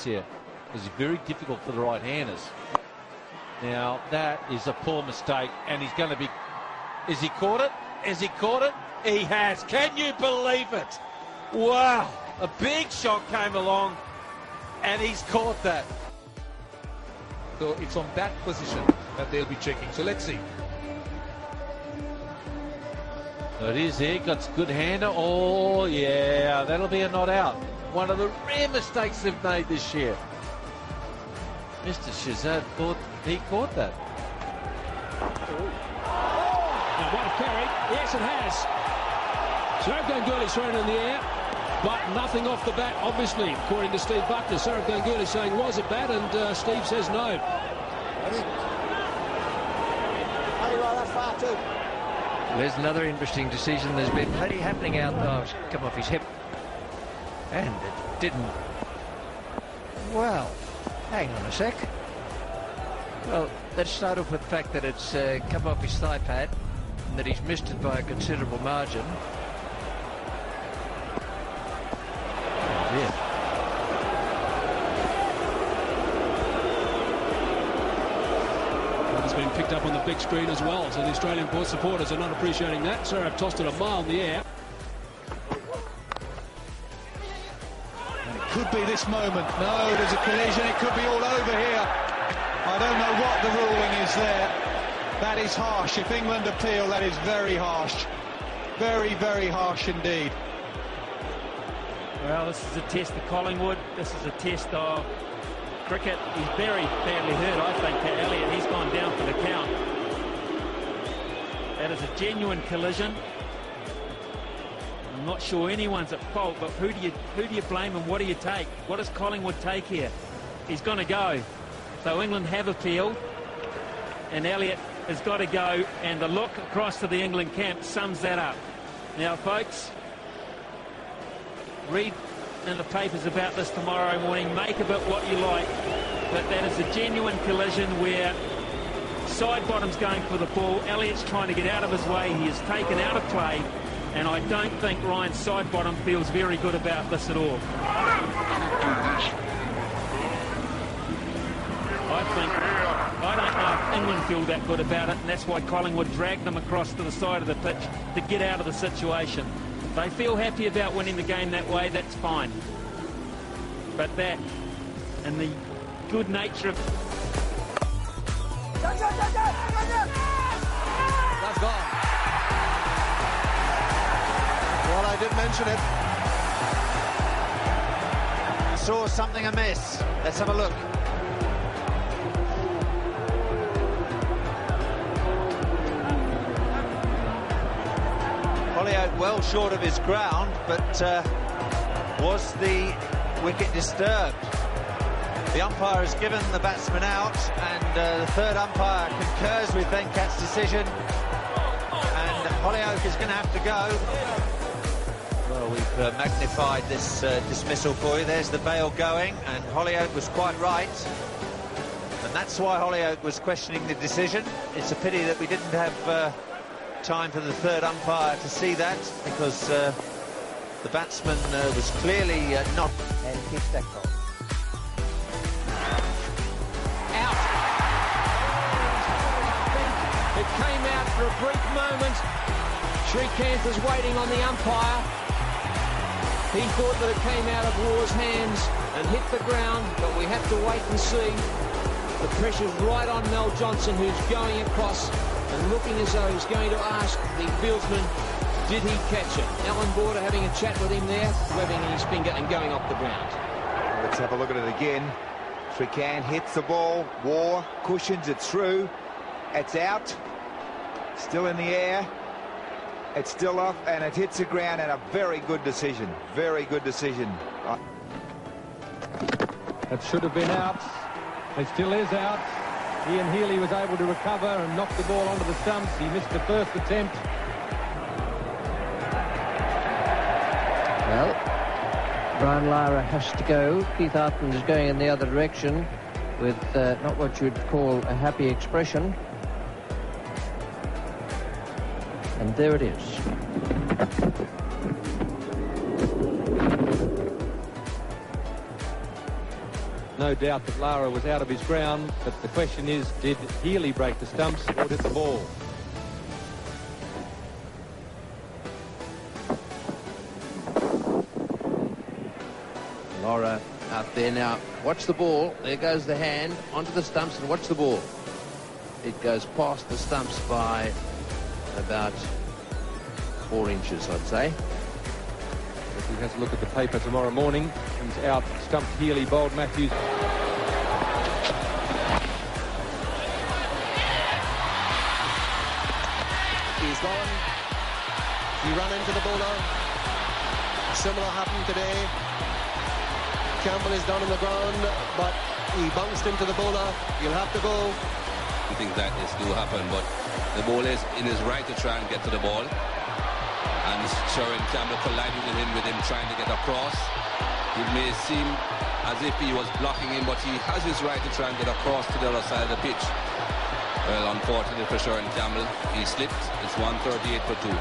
this year. Because he's very difficult for the right-handers. Now, that is a poor mistake, and he's going to be... Has he caught it? Has he caught it? He has. Can you believe it? Wow. A big shot came along, and he's caught that. So it's on that position that they'll be checking. So let's see. So it is there. Got a good hander. Oh, yeah. That'll be a not out. One of the rare mistakes they've made this year. Mr. Shazad thought he caught that. Now, one carry. Yes, it has. Sourav Ganguly is thrown in the air, but nothing off the bat, obviously, according to Steve Buckner. Sourav Ganguly saying, was it bat? And Steve says no. There's another interesting decision. There's been plenty happening out there. Oh, come off his hip. And it didn't. Well, hang on a sec. Well, let's start off with the fact that it's come off his thigh pad and that he's missed it by a considerable margin. Yeah. It's been picked up on the big screen as well, so the Australian Port supporters are not appreciating that. Sourav tossed it a mile in the air. And it could be this moment. No, there's a collision. It could be all over here. I don't know what the ruling is there. That is harsh. If England appeal, that is very harsh. Very, very harsh indeed. Well, this is a test of Collingwood. This is a test of cricket. He's very badly hurt, I think, Elliott. He's gone down for the count. That is a genuine collision. I'm not sure anyone's at fault, but who do you blame and what do you take? What does Collingwood take here? He's going to go. So England have appealed, and Elliott has got to go, and the look across to the England camp sums that up. Now, folks, read in the papers about this tomorrow morning, make of it what you like, but that is a genuine collision where Sidebottom's going for the ball, Elliott's trying to get out of his way, he is taken out of play, and I don't think Ryan Sidebottom feels very good about this at all. I don't know if England feel that good about it, and that's why Collingwood dragged them across to the side of the pitch to get out of the situation. If they feel happy about winning the game that way, that's fine. But that, and the good nature of... That's gone. Well, I did mention it. Saw something amiss. Let's have a look. Hollioake well short of his ground, but was the wicket disturbed? The umpire has given the batsman out, and the third umpire concurs with Venkat's decision, and Hollioake is going to have to go. Well, we've magnified this dismissal for you. There's the bail going, and Hollioake was quite right, and that's why Hollioake was questioning the decision. It's a pity that we didn't have time for the third umpire to see that, because the batsman was clearly not. And keeps that goal. Out. It came out for a brief moment. Srikanth is waiting on the umpire. He thought that it came out of Waugh's hands and hit the ground, but we have to wait and see. The pressure's right on Mel Johnson, who's going across and looking as though he's going to ask the fieldsman, did he catch it? Alan Border having a chat with him there, webbing his finger and going off the ground. Let's have a look at it again. Srikanth hits the ball. Waugh cushions it through. It's out. Still in the air. It's still off, and it hits the ground, and a very good decision. Very good decision. That should have been out. It still is out. Ian Healy was able to recover and knock the ball onto the stumps. He missed the first attempt. Well, Brian Lara has to go. Keith Arton is going in the other direction with not what you'd call a happy expression. And there it is. no doubt that Lara was out of his ground, but the question is, did Healy break the stumps or did the ball? Lara out there now. Watch the ball. There goes the hand onto the stumps, and watch the ball. It goes past the stumps by about 4 inches, I'd say. If he has a look at the paper tomorrow morning, he's out, stumped Healy, bowled Matthews. He's gone. He ran into the bowler. Similar happened today. Campbell is down on the ground, but he bounced into the bowler. He'll have to go. Things like this do happen, but the bowler is in his right to try and get to the ball. And Sherwin Campbell collided with him trying to get across. It may seem as if he was blocking him, but he has his right to try and get across to the other side of the pitch. Well, unfortunately for Sherwin Campbell, he slipped. It's 138 for 2.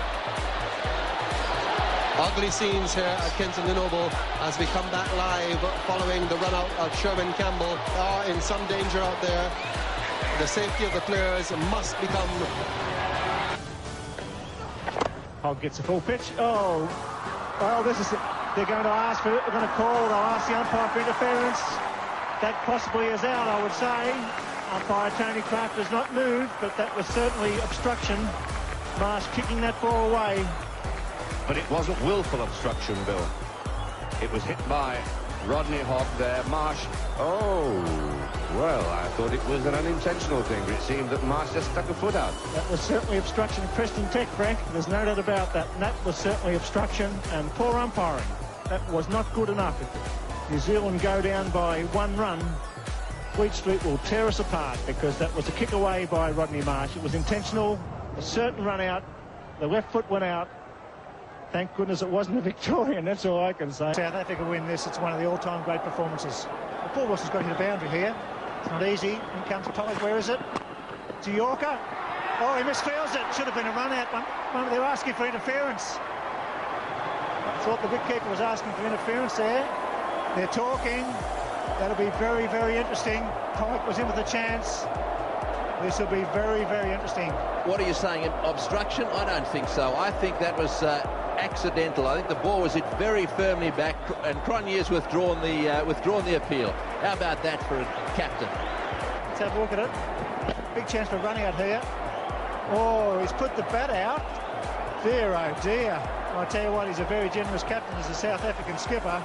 Ugly scenes here at Kensington Oval as we come back live following the run out of Sherwin Campbell. They are in some danger out there. The safety of the players must become... Hogg gets a full pitch. Oh, well, this is it. They're going to ask for it. They're going to call. They'll ask the umpire for interference. That possibly is out, I would say. Umpire Tony Clark does not move, but that was certainly obstruction. Marsh kicking that ball away. But it wasn't willful obstruction, Bill. It was hit by Rodney Hogg there. Marsh, oh, well, I thought it was an unintentional thing, but it seemed that Marsh just stuck a foot out. That was certainly obstruction. Preston Tech, Frank, there's no doubt about that. And that was certainly obstruction, and poor umpiring. That was not good enough. If New Zealand go down by 1 run, Fleet Street will tear us apart, because that was a kick away by Rodney Marsh. It was intentional, a certain run out, the left foot went out. Thank goodness it wasn't a Victorian, that's all I can say. South Africa win this, it's one of the all-time great performances. The Paul Wilson's got to hit a boundary here. It's not easy. In comes Todd, where is it? To Yorker. Oh, he misfields it. Should have been a run-out. They were asking for interference. I thought the wicketkeeper was asking for interference there. They're talking. That'll be very, very interesting. Pollock was in with a chance. This will be very, very interesting. What are you saying? Obstruction? I don't think so. I think that was accidental. I think the ball was hit very firmly back, and Cronje's withdrawn the appeal. How about that for a captain? Let's have a look at it. Big chance for run out here. Oh, he's put the bat out. Dear, oh dear. I tell you what, he's a very generous captain as a South African skipper.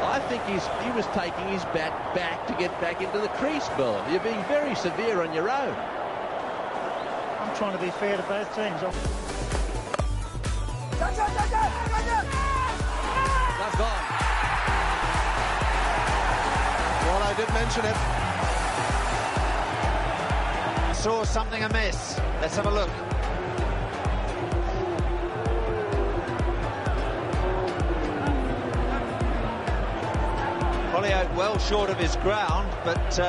I think he was taking his bat back to get back into the crease, Bill. You're being very severe on your own. I'm trying to be fair to both teams. That's gone. Well, I did mention it. Saw something amiss. Let's have a look. Holyoake well short of his ground, but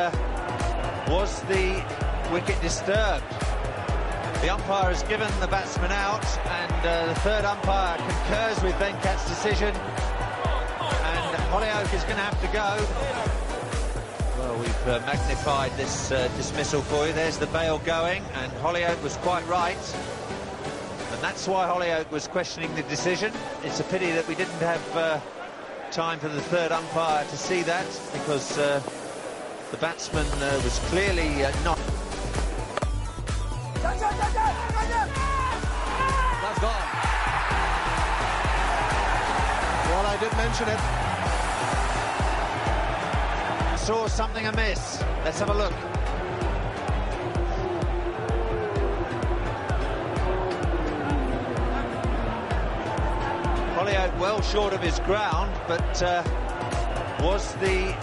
was the wicket disturbed? The umpire has given the batsman out, and the third umpire concurs with Venkat's decision, and Holyoake is going to have to go. Well, we've magnified this dismissal for you. There's the bail going, and Holyoake was quite right, and that's why Holyoake was questioning the decision. It's a pity that we didn't have time for the third umpire to see that, because the batsman was clearly not. That's gone. Well, I did mention it. Saw something amiss. Let's have a look. Holyoake well short of his ground, but was the